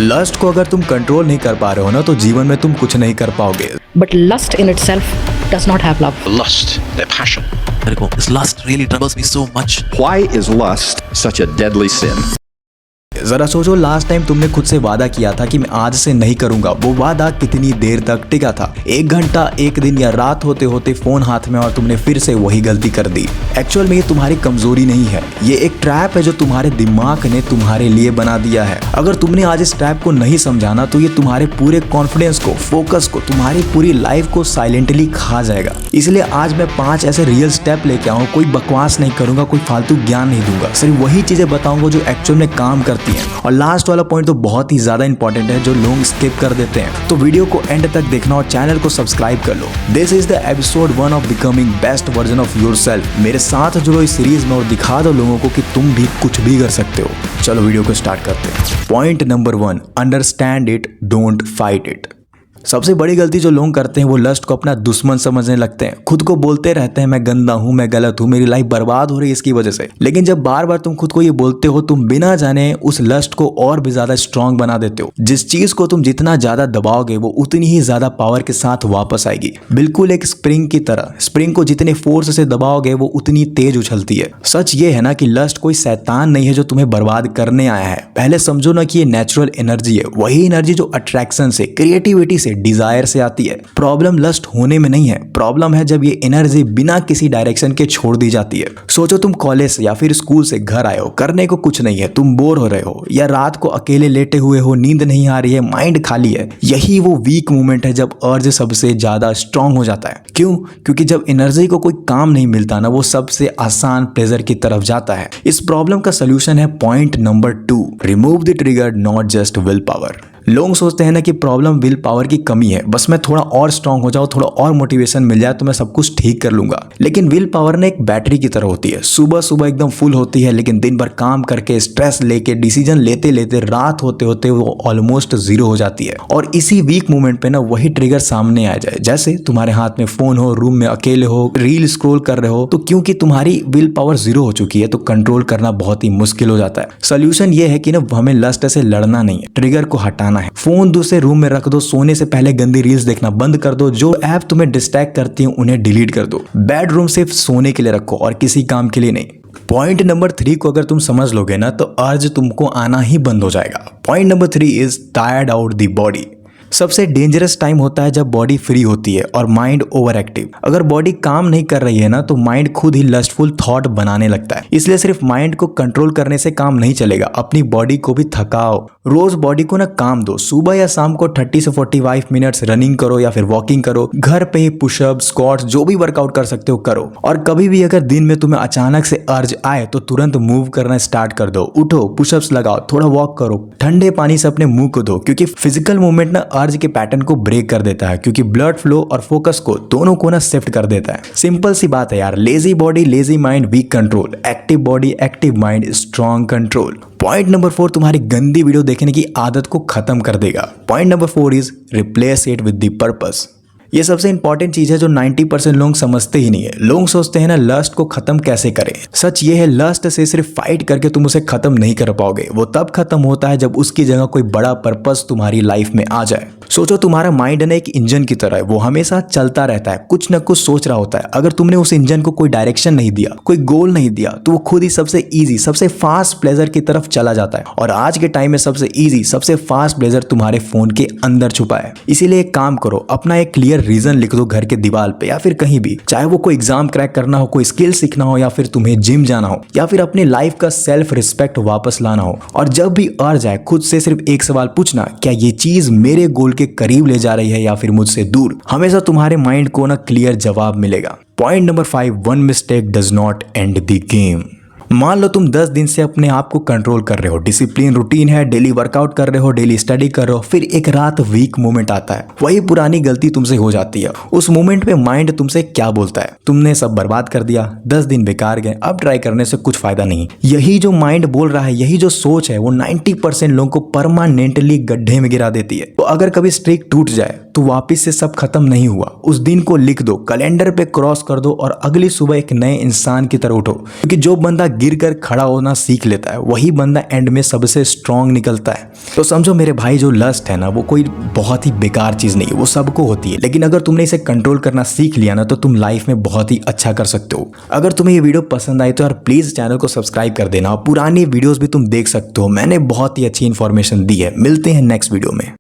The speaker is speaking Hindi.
लस्ट को अगर तुम कंट्रोल नहीं कर पा रहे हो ना तो जीवन में तुम कुछ नहीं कर पाओगे। But lust in itself does not have love. Lust, their passion. This lust really troubles me so much. Why is lust such a deadly sin? जरा सोचो, लास्ट टाइम तुमने खुद से वादा किया था कि मैं आज से नहीं करूंगा, वो वादा कितनी देर तक टिका था? 1 घंटा, 1 दिन या रात होते होते फोन हाथ में और तुमने फिर से वही गलती कर दी। एक्चुअल में ये तुम्हारी कमजोरी नहीं है, ये एक ट्रैप है जो तुम्हारे दिमाग ने तुम्हारे लिए बना दिया है। अगर तुमने आज इस ट्रैप को नहीं समझाना तो ये तुम्हारे पूरे कॉन्फिडेंस को, फोकस को, तुम्हारी पूरी लाइफ को साइलेंटली खा जाएगा। इसलिए आज मैं 5 ऐसे रियल स्टेप लेके आऊँ। कोई बकवास नहीं करूंगा, कोई फालतू ज्ञान नहीं दूंगा, सिर्फ वही चीजें बताऊंगा जो एक्चुअल में काम करती है। और लास्ट वाला पॉइंट तो बहुत ही ज्यादा इंपॉर्टेंट है जो लोग स्किप कर देते हैं, तो वीडियो को एंड तक देखना और चैनल को सब्सक्राइब कर लो। This is the episode 1 of becoming best version of yourself. मेरे साथ जुड़ो इस सीरीज में और दिखा दो लोगों को कि तुम भी कुछ भी कर सकते हो। चलो वीडियो को स्टार्ट करते हैं। Point number 1, understand it, don't fight it. सबसे बड़ी गलती जो लोग करते हैं वो लस्ट को अपना दुश्मन समझने लगते हैं। खुद को बोलते रहते हैं मैं गंदा हूँ, मैं गलत हूँ, मेरी लाइफ बर्बाद हो रही है इसकी वजह से। लेकिन जब बार बार तुम खुद को ये बोलते हो, तुम बिना जाने उस लस्ट को और भी ज्यादा स्ट्रांग बना देते हो। जिस चीज को तुम जितना ज्यादा दबाओगे वो उतनी ही ज्यादा पावर के साथ वापस आएगी। बिल्कुल एक स्प्रिंग की तरह। स्प्रिंग को जितने फोर्स से दबाओगे वो उतनी तेज उछलती है। सच ये है ना कि लस्ट कोई शैतान नहीं है जो तुम्हें बर्बाद करने आया है। पहले समझो ना कि ये नेचुरल एनर्जी है, वही एनर्जी जो अट्रैक्शन से, क्रिएटिविटी से, डिजायर से आती है। प्रॉब्लम लस्ट होने में नहीं है, प्रॉब्लम है जब ये एनर्जी बिना किसी डायरेक्शन के छोड़ दी जाती है। सोचो तुम कॉलेज से या फिर स्कूल से घर आए हो, करने को कुछ नहीं है, तुम बोर हो रहे हो या रात को अकेले लेटे हुए हो, नींद नहीं आ रही है, माइंड खाली है। यही वो वीक मोमेंट है जब अर्ज सबसे ज्यादा स्ट्रांग हो जाता है। क्यों? क्योंकि जब एनर्जी को कोई काम नहीं मिलता ना, वो सबसे आसान प्लेजर की तरफ जाता है। इस प्रॉब्लम का सोल्यूशन है point number 2, remove the trigger, not just will power. लोग सोचते हैं ना कि प्रॉब्लम विल पावर की कमी है, बस मैं थोड़ा और स्ट्रांग हो जाऊं, थोड़ा और मोटिवेशन मिल जाए तो मैं सब कुछ ठीक कर लूंगा। लेकिन विल पावर ना एक बैटरी की तरह होती है। सुबह सुबह एकदम फुल होती है, लेकिन दिन भर काम करके, स्ट्रेस लेके, डिसीजन लेते लेते रात होते होते वो ऑलमोस्ट 0 हो जाती है। और इसी वीक मोमेंट पे ना वही ट्रिगर सामने आ जाए, जैसे तुम्हारे हाथ में फोन हो, रूम में अकेले हो, रील स्क्रॉल कर रहे हो, तो क्योंकि तुम्हारी विल पावर 0 हो चुकी है तो कंट्रोल करना बहुत ही मुश्किल हो जाता है। सोल्यूशन ये है कि ना हमें लस्ट से लड़ना नहीं है, ट्रिगर को हटाना है। फोन दूसरे रूम में रख दो, सोने से पहले गंदी रील्स देखना बंद कर दो, जो ऐप तुम्हें डिस्ट्रैक्ट करती हैं उन्हें डिलीट कर दो। बेडरूम सिर्फ सोने के लिए रखो और किसी काम के लिए नहीं। पॉइंट नंबर 3 को अगर तुम समझ लोगे ना तो अर्ज तुमको आना ही बंद हो जाएगा। Point number 3 is tired out the body. सबसे डेंजरस टाइम होता है जब बॉडी फ्री होती है और माइंड ओवर एक्टिव। अगर बॉडी काम नहीं कर रही है ना तो माइंड खुद ही लस्टफुल थॉट बनाने लगता है। इसलिए सिर्फ माइंड को कंट्रोल करने से काम नहीं चलेगा, अपनी बॉडी को भी थकाओ। रोज बॉडी को ना काम दो। सुबह या शाम को 30 से 45 मिनट्स रनिंग करो या फिर वॉकिंग करो। घर पे ही पुशअप, स्क्वाट्स, जो भी वर्कआउट कर सकते हो करो। और कभी भी अगर दिन में तुम्हें अचानक से अर्ज आए तो तुरंत मूव करना स्टार्ट कर दो। उठो, पुशअप्स लगाओ, थोड़ा वॉक करो, ठंडे पानी से अपने मुंह को धो, क्योंकि फिजिकल मूवमेंट ना अर्ज के पैटर्न को ब्रेक कर देता है, क्योंकि ब्लड फ्लो और फोकस को दोनों को ना शिफ्ट कर देता है। सिंपल सी बात है यार, lazy body lazy mind weak control, active body active mind strong control. Point number 4 तुम्हारी गंदी वीडियो देखने की आदत को खत्म कर देगा। Point number 4 is replace it with the purpose. ये सबसे इंपॉर्टेंट चीज है जो 90% लोग समझते ही नहीं है। लोग सोचते हैं ना लस्ट को खत्म कैसे करें। सच ये है, लस्ट से सिर्फ फाइट करके तुम उसे खत्म नहीं कर पाओगे। वो तब खत्म होता है जब उसकी जगह कोई बड़ा पर्पस तुम्हारी लाइफ में आ जाए। सोचो तुम्हारा माइंड ना एक इंजन की तरह है, वो हमेशा चलता रहता है, कुछ न कुछ सोच रहा होता है। अगर तुमने उस इंजन को कोई डायरेक्शन नहीं दिया, कोई गोल नहीं दिया, तो वो खुद ही सबसे इजी, सबसे फास्ट प्लेजर की तरफ चला जाता है। और आज के टाइम में सबसे इजी, सबसे फास्ट प्लेजर तुम्हारे फोन के अंदर छुपा है। इसीलिए एक काम करो, अपना एक क्लियर रीजन लिख दो घर के दीवार पे या फिर कहीं भी, चाहे वो कोई एग्जाम क्रैक करना हो, कोई स्किल सीखना हो, या फिर तुम्हें जिम जाना हो, या फिर अपनी लाइफ का सेल्फ रिस्पेक्ट वापस लाना हो। और जब भी अर्ज आए खुद से सिर्फ एक सवाल पूछना, क्या ये चीज मेरे गोल के करीब ले जा रही है या फिर मुझसे दूर? हमेशा तुम्हारे माइंड को ना क्लियर जवाब मिलेगा। Point number 5, one mistake does not and the game. मान लो तुम 10 दिन से अपने आप को कंट्रोल कर रहे हो, डिसिप्लिन रूटीन है, डेली वर्कआउट कर रहे हो, डेली स्टडी कर रहे हो, फिर एक रात वीक मोमेंट आता है, वही पुरानी गलती तुमसे हो जाती है। उस मोमेंट पे माइंड तुमसे क्या बोलता है? तुमने सब बर्बाद कर दिया, 10 दिन बेकार गए, अब ट्राई करने से कुछ फायदा नहीं। यही जो माइंड बोल रहा है, यही जो सोच है, वो 90% लोगों को परमानेंटली गड्ढे में गिरा देती है। तो अगर कभी स्ट्रीक टूट जाए तो वापिस से सब खत्म नहीं हुआ। उस दिन को लिख दो, कैलेंडर पे क्रॉस कर दो और अगली सुबह एक नए इंसान की तरह उठो। क्योंकि जो बंदा गिर कर खड़ा होना सीख लेता है वही बंदा एंड में सबसे स्ट्रांग निकलता है। तो समझो मेरे भाई, जो लस्ट है ना वो कोई बहुत ही बेकार चीज नहीं है, वो सबको होती है, लेकिन अगर तुमने इसे कंट्रोल करना सीख लिया ना तो तुम लाइफ में बहुत ही अच्छा कर सकते हो। अगर तुम्हें ये वीडियो पसंद आई तो यार प्लीज चैनल को सब्सक्राइब कर देना। पुरानी वीडियोस भी तुम देख सकते हो, मैंने बहुत ही अच्छी इंफॉर्मेशन दी है। मिलते हैं नेक्स्ट वीडियो में।